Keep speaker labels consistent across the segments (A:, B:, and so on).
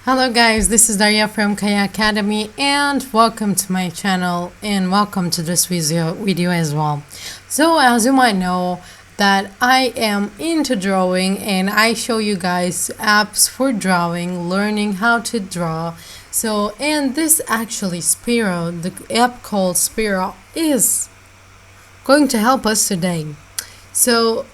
A: Hello guys, this is Daria from Kaya Academy and welcome to my channel and welcome to this video as well. So as you might know that I am into drawing and I show you guys apps for drawing, learning how to draw. So and this actually Spiro, the app called Spiro is going to help us today. So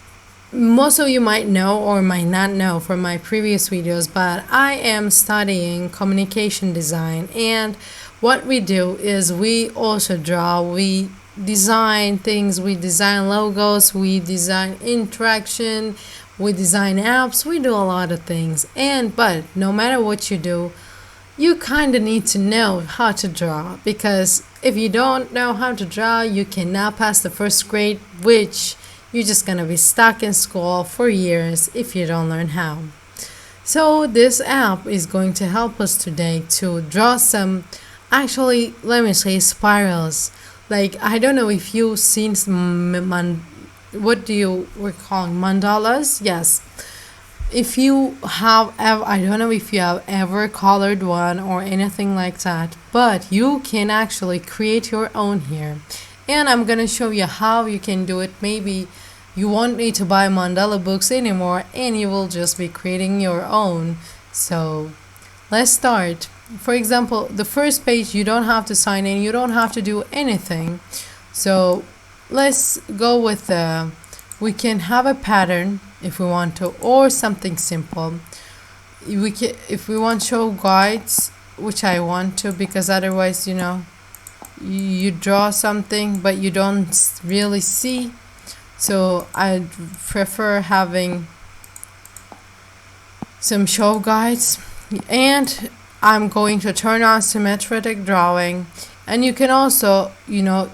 A: most of you might know or might not know from my previous videos, but I am studying communication design, and what we do is we also draw, we design things, we design logos, we design interaction, we design apps, we do a lot of things. But no matter what you do, you kind of need to know how to draw, because if you don't know how to draw, you cannot pass the first grade, which you're just gonna be stuck in school for years if you don't learn how. So this app is going to help us today to draw some, actually let me say, spirals. Like, I don't know if you've seen what do you we're calling mandalas? Yes. If you have ever, I don't know if you have ever colored one or anything like that, but you can actually create your own here. And I'm gonna show you how you can do it. Maybe you won't need to buy mandala books anymore and you will just be creating your own. So let's start. For example, the first page, you don't have to sign in, you don't have to do anything. So let's go with we can have a pattern if we want to, or something simple. We can, if we want to show guides, which I want to, because otherwise, you draw something but you don't really see. So I prefer having some show guides, and I'm going to turn on symmetrical drawing. And you can also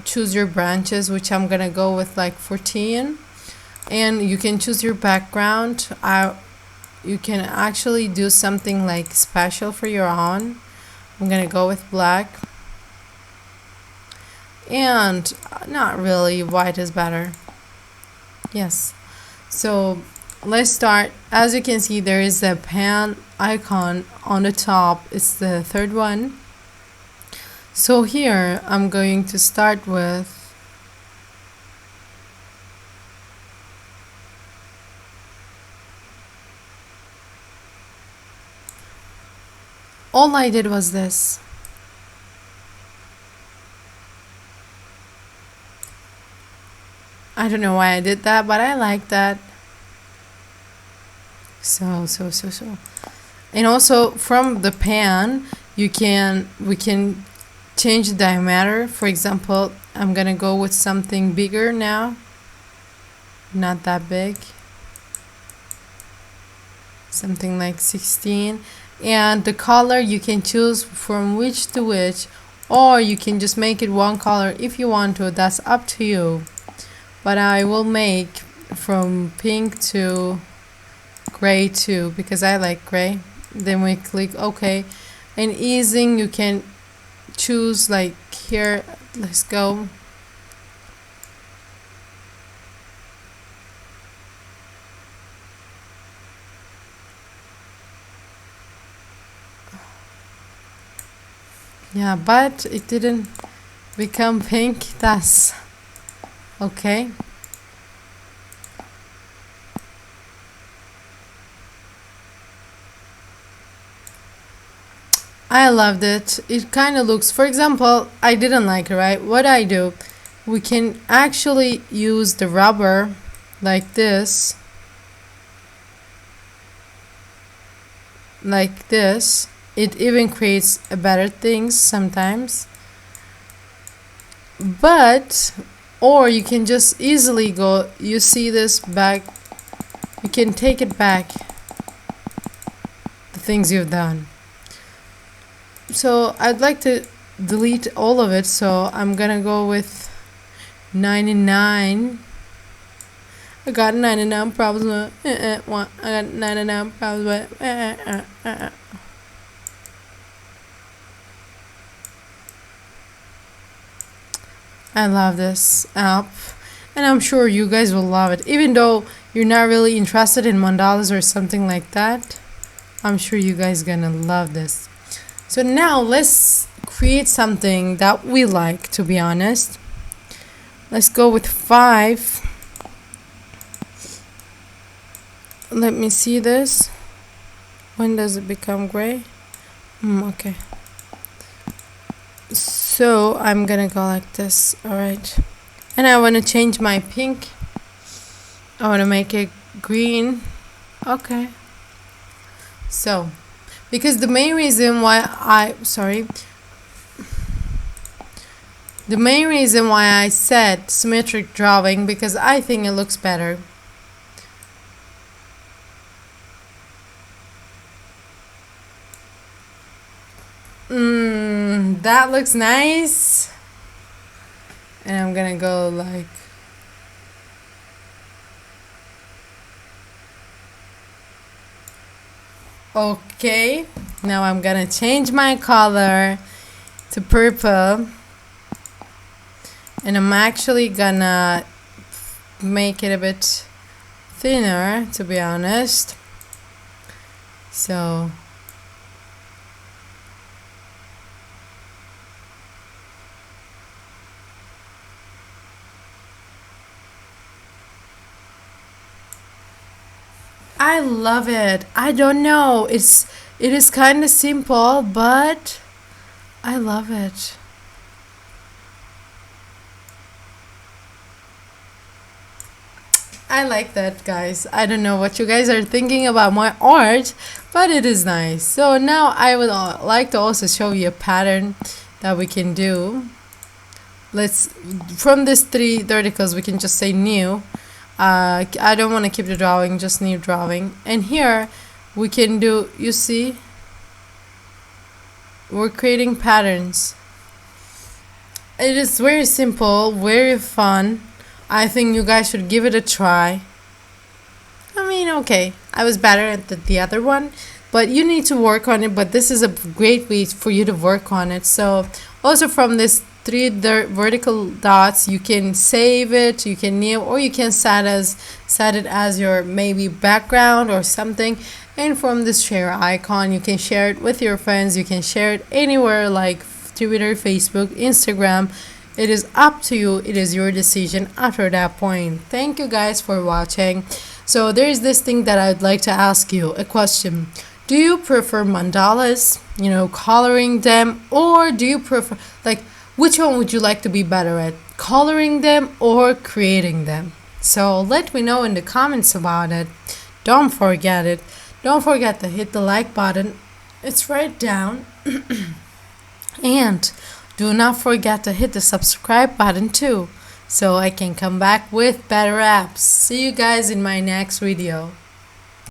A: choose your branches, which I'm gonna go with like 14, and you can choose your background. You can actually do something like special for your own. I'm gonna go with black, and not really, white is better. Yes. So let's start. As you can see, there is a pen icon on the top. It's the third one. So here I'm going to start with all I did was this. I don't know why I did that, but I like that. So. And also from the pan, we can change the diameter. For example, I'm gonna go with something bigger now. Not that big. Something like 16. And the color, you can choose from which to which, or you can just make it one color if you want to. That's up to you. But I will make from pink to gray too, because I like gray. Then we click OK. And easing, you can choose like here. Let's go. Yeah, but it didn't become pink. That's okay. I loved it. It kind of looks, for example, I didn't like it, right? What I do, we can actually use the rubber like this. Like this. It even creates a better things sometimes. But or you can just easily go, you see this back, you can take it back, the things you've done. So I'd like to delete all of it, so I'm gonna go with 99. I got 99 problems with I got 99 problems with I love this app, and I'm sure you guys will love it, even though you're not really interested in mandalas or something like that. I'm sure you guys gonna love this. So now let's create something that we like, to be honest. Let's go with 5. Let me see this. When does it become gray? Okay. So I'm gonna go like this. Alright. And I want to change my pink. I want to make it green. Okay. So, because the main reason why I said symmetric drawing, because I think it looks better. That looks nice. And I'm gonna go like, okay, now I'm gonna change my color to purple, and I'm actually gonna make it a bit thinner, to be honest. So I love it. I don't know. It is kind of simple, but I love it. I like that, guys. I don't know what you guys are thinking about my art, but it is nice. So now I would like to also show you a pattern that we can do. Let's, from these 3 verticals, we can just say new. I don't want to keep the drawing, just new drawing. And here we can do, you see, we're creating patterns. It is very simple, very fun. I think you guys should give it a try. I mean, okay, I was better at the other one, but you need to work on it. But this is a great way for you to work on it. So also from this 3 vertical dots, you can save it, you can new, or you can set it as your maybe background or something. And from this share icon, you can share it with your friends, you can share it anywhere like Twitter, Facebook, Instagram. It is up to you. It is your decision after that point. Thank you guys for watching. So there is this thing that I'd like to ask you, a question. Do you prefer mandalas, coloring them, or do you prefer, like, which one would you like to be better at, coloring them or creating them? So let me know in the comments about it. Don't forget it. Don't forget to hit the like button. It's right down. And do not forget to hit the subscribe button too, so I can come back with better apps. See you guys in my next video.